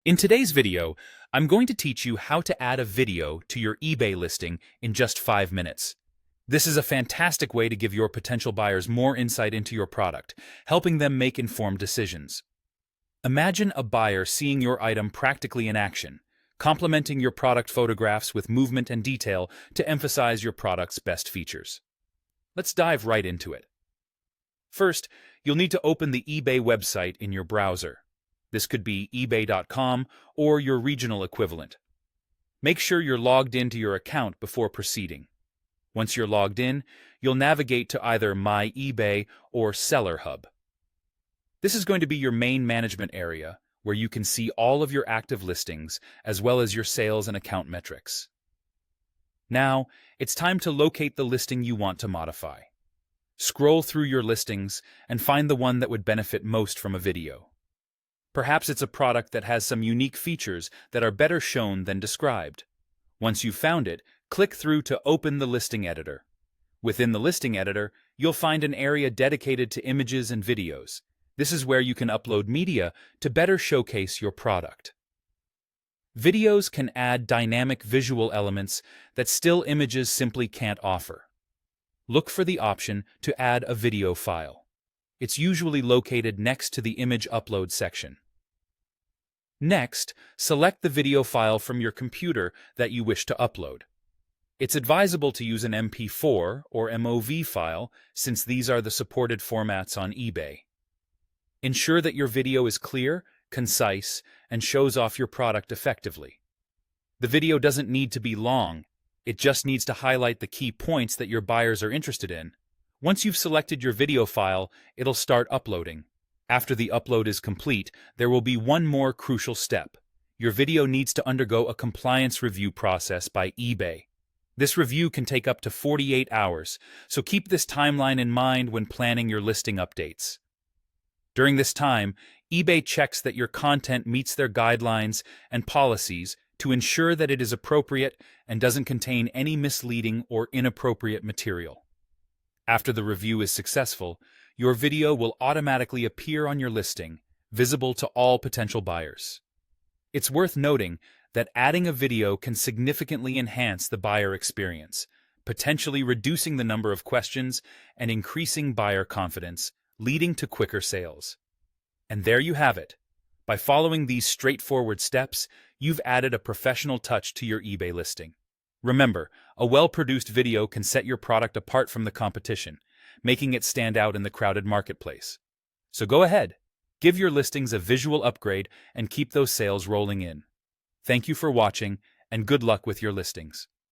In today's video, I'm going to teach you how to add a video to your eBay listing in just 5 minutes. This is a fantastic way to give your potential buyers more insight into your product, helping them make informed decisions. Imagine a buyer seeing your item practically in action, complementing your product photographs with movement and detail to emphasize your product's best features. Let's dive right into it. First, you'll need to open the eBay website in your browser. This could be ebay.com or your regional equivalent. Make sure you're logged into your account before proceeding. Once you're logged in, you'll navigate to either My eBay or Seller Hub. This is going to be your main management area, where you can see all of your active listings as well as your sales and account metrics. Now, it's time to locate the listing you want to modify. Scroll through your listings and find the one that would benefit most from a video. Perhaps it's a product that has some unique features that are better shown than described. Once you've found it, click through to open the listing editor. Within the listing editor, you'll find an area dedicated to images and videos. This is where you can upload media to better showcase your product. Videos can add dynamic visual elements that still images simply can't offer. Look for the option to add a video file. It's usually located next to the image upload section. Next, select the video file from your computer that you wish to upload. It's advisable to use an MP4 or MOV file since these are the supported formats on eBay. Ensure that your video is clear, concise, and shows off your product effectively. The video doesn't need to be long. It just needs to highlight the key points that your buyers are interested in. Once you've selected your video file, it'll start uploading. After the upload is complete, there will be one more crucial step. Your video needs to undergo a compliance review process by eBay. This review can take up to 48 hours, so keep this timeline in mind when planning your listing updates. During this time, eBay checks that your content meets their guidelines and policies to ensure that it is appropriate and doesn't contain any misleading or inappropriate material. After the review is successful, your video will automatically appear on your listing, visible to all potential buyers. It's worth noting that adding a video can significantly enhance the buyer experience, potentially reducing the number of questions and increasing buyer confidence, leading to quicker sales. And there you have it. By following these straightforward steps, you've added a professional touch to your eBay listing. Remember, a well-produced video can set your product apart from the competition, making it stand out in the crowded marketplace. So go ahead, give your listings a visual upgrade and keep those sales rolling in. Thank you for watching, and good luck with your listings.